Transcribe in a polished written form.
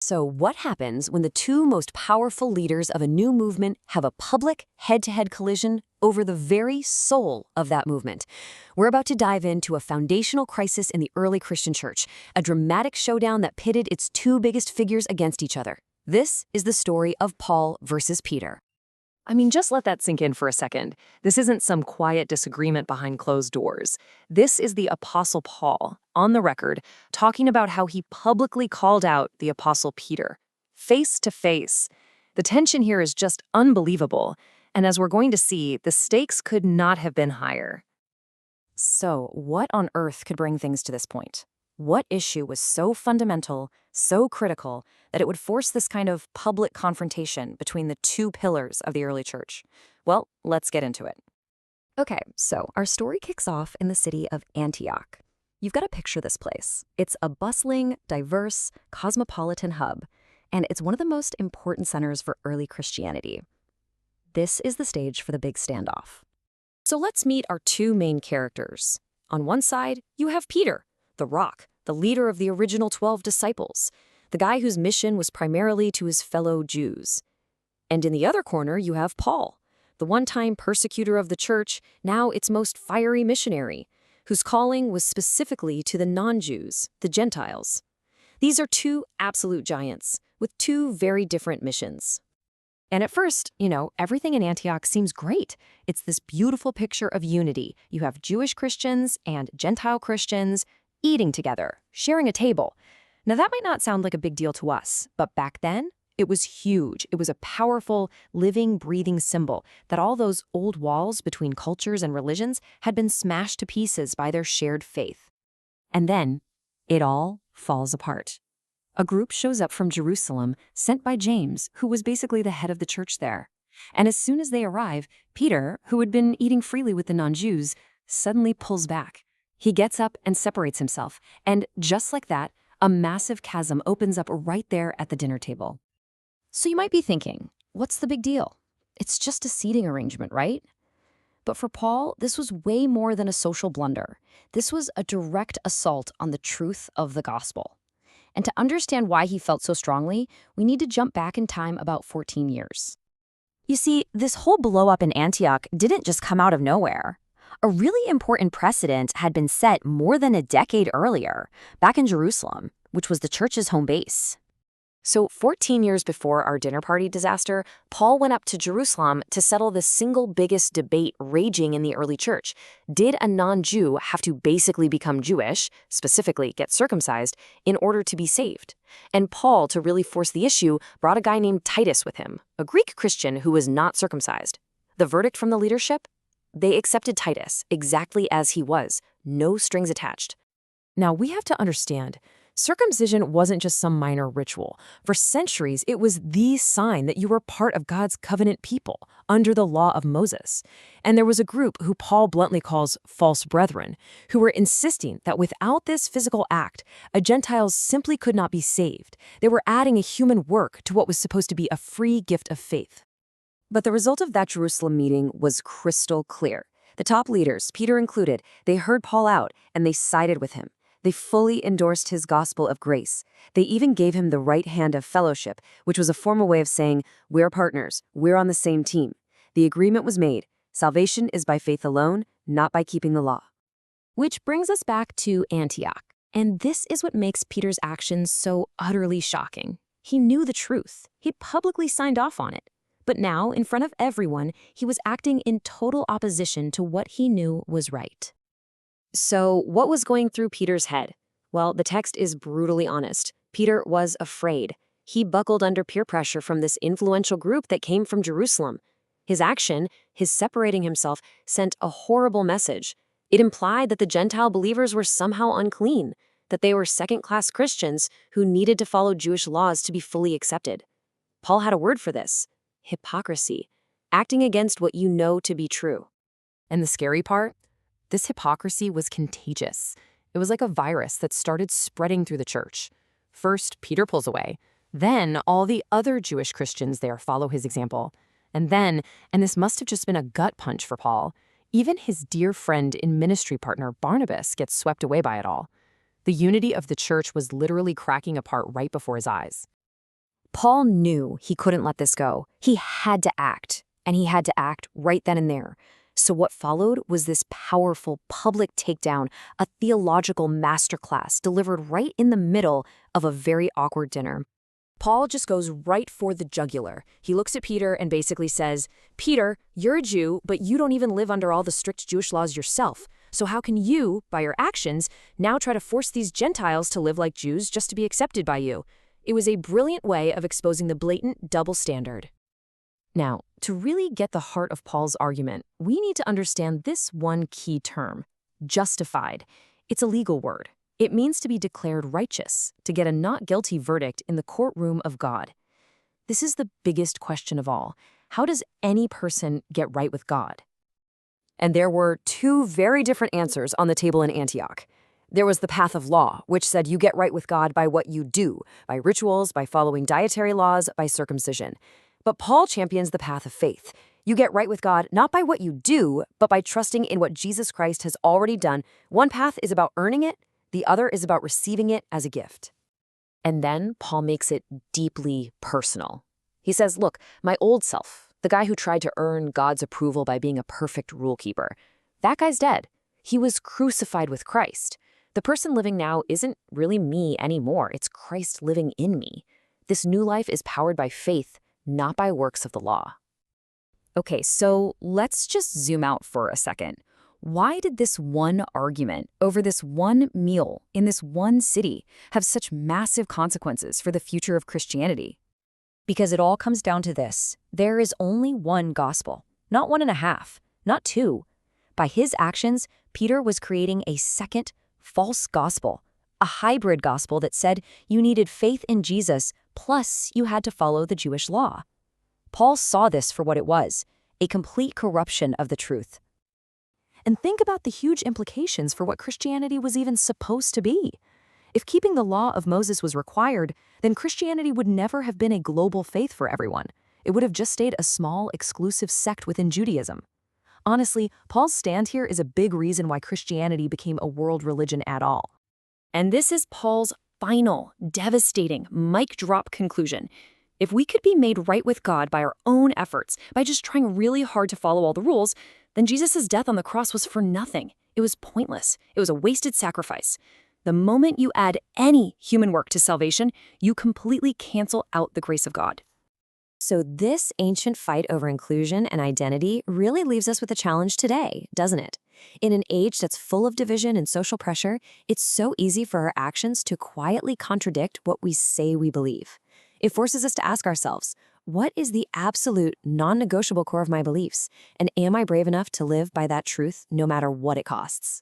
So what happens when the two most powerful leaders of a new movement have a public head-to-head collision over the very soul of that movement? We're about to dive into a foundational crisis in the early Christian church, a dramatic showdown that pitted its two biggest figures against each other. This is the story of Paul versus Peter. Just let that sink in for a second. This isn't some quiet disagreement behind closed doors. This is the Apostle Paul, on the record, talking about how he publicly called out the Apostle Peter, face to face. The tension here is just unbelievable, and as we're going to see, the stakes could not have been higher. So, what on earth could bring things to this point? What issue was so fundamental, so critical, that it would force this kind of public confrontation between the two pillars of the early church? Well, let's get into it. Okay, so our story kicks off in the city of Antioch. You've got to picture this place. It's a bustling, diverse, cosmopolitan hub, and it's one of the most important centers for early Christianity. This is the stage for the big standoff. So let's meet our two main characters. On one side, you have Peter, the rock, the leader of the original 12 disciples, the guy whose mission was primarily to his fellow Jews. And in the other corner, you have Paul, the one-time persecutor of the church, now its most fiery missionary, whose calling was specifically to the non-Jews, the Gentiles. These are two absolute giants, with two very different missions. And at first, everything in Antioch seems great. It's this beautiful picture of unity. You have Jewish Christians and Gentile Christians eating together, sharing a table. Now, that might not sound like a big deal to us, but back then, it was huge. It was a powerful, living, breathing symbol that all those old walls between cultures and religions had been smashed to pieces by their shared faith. And then, it all falls apart. A group shows up from Jerusalem, sent by James, who was basically the head of the church there. And as soon as they arrive, Peter, who had been eating freely with the non-Jews, suddenly pulls back. He gets up and separates himself, and just like that, a massive chasm opens up right there at the dinner table. So you might be thinking, what's the big deal? It's just a seating arrangement, right? But for Paul, this was way more than a social blunder. This was a direct assault on the truth of the gospel. And to understand why he felt so strongly, we need to jump back in time about 14 years. You see, this whole blow-up in Antioch didn't just come out of nowhere. A really important precedent had been set more than a decade earlier, back in Jerusalem, which was the church's home base. So 14 years before our dinner party disaster, Paul went up to Jerusalem to settle the single biggest debate raging in the early church. Did a non-Jew have to basically become Jewish, specifically get circumcised, in order to be saved? And Paul, to really force the issue, brought a guy named Titus with him, a Greek Christian who was not circumcised. The verdict from the leadership? They accepted Titus exactly as he was, no strings attached. Now, we have to understand, circumcision wasn't just some minor ritual. For centuries, it was the sign that you were part of God's covenant people under the law of Moses. And there was a group who Paul bluntly calls false brethren, who were insisting that without this physical act, Gentiles simply could not be saved. They were adding a human work to what was supposed to be a free gift of faith. But the result of that Jerusalem meeting was crystal clear. The top leaders, Peter included, they heard Paul out and they sided with him. They fully endorsed his gospel of grace. They even gave him the right hand of fellowship, which was a formal way of saying, we're partners, we're on the same team. The agreement was made. Salvation is by faith alone, not by keeping the law. Which brings us back to Antioch. And this is what makes Peter's actions so utterly shocking. He knew the truth. He publicly signed off on it. But now, in front of everyone, he was acting in total opposition to what he knew was right. So what was going through Peter's head? Well, the text is brutally honest. Peter was afraid. He buckled under peer pressure from this influential group that came from Jerusalem. His action, his separating himself, sent a horrible message. It implied that the Gentile believers were somehow unclean, that they were second-class Christians who needed to follow Jewish laws to be fully accepted. Paul had a word for this: hypocrisy, acting against what you know to be true. And the scary part? This hypocrisy was contagious. It was like a virus that started spreading through the church. First, Peter pulls away. Then, all the other Jewish Christians there follow his example. And then, and this must have just been a gut punch for Paul, even his dear friend and ministry partner Barnabas gets swept away by it all. The unity of the church was literally cracking apart right before his eyes. Paul knew he couldn't let this go. He had to act, and he had to act right then and there. So what followed was this powerful public takedown, a theological masterclass delivered right in the middle of a very awkward dinner. Paul just goes right for the jugular. He looks at Peter and basically says, "Peter, you're a Jew, but you don't even live under all the strict Jewish laws yourself. So how can you, by your actions, now try to force these Gentiles to live like Jews just to be accepted by you?" It was a brilliant way of exposing the blatant double standard. Now, to really get the heart of Paul's argument, we need to understand this one key term, justified. It's a legal word. It means to be declared righteous, to get a not guilty verdict in the courtroom of God. This is the biggest question of all. How does any person get right with God? And there were two very different answers on the table in Antioch. There was the path of law, which said you get right with God by what you do, by rituals, by following dietary laws, by circumcision. But Paul champions the path of faith. You get right with God not by what you do, but by trusting in what Jesus Christ has already done. One path is about earning it, the other is about receiving it as a gift. And then Paul makes it deeply personal. He says, look, my old self, the guy who tried to earn God's approval by being a perfect rule keeper, that guy's dead. He was crucified with Christ. The person living now isn't really me anymore. It's Christ living in me. This new life is powered by faith, not by works of the law. Okay, so let's just zoom out for a second. Why did this one argument over this one meal in this one city have such massive consequences for the future of Christianity? Because it all comes down to this. There is only one gospel, not one and a half, not two. By his actions, Peter was creating a second, false gospel, a hybrid gospel that said you needed faith in Jesus, plus you had to follow the Jewish law. Paul saw this for what it was, a complete corruption of the truth. And think about the huge implications for what Christianity was even supposed to be. If keeping the law of Moses was required, then Christianity would never have been a global faith for everyone. It would have just stayed a small, exclusive sect within Judaism. Honestly, Paul's stand here is a big reason why Christianity became a world religion at all. And this is Paul's final, devastating, mic drop conclusion. If we could be made right with God by our own efforts, by just trying really hard to follow all the rules, then Jesus' death on the cross was for nothing. It was pointless. It was a wasted sacrifice. The moment you add any human work to salvation, you completely cancel out the grace of God. So this ancient fight over inclusion and identity really leaves us with a challenge today, doesn't it? In an age that's full of division and social pressure, it's so easy for our actions to quietly contradict what we say we believe. It forces us to ask ourselves, what is the absolute, non-negotiable core of my beliefs? And am I brave enough to live by that truth no matter what it costs?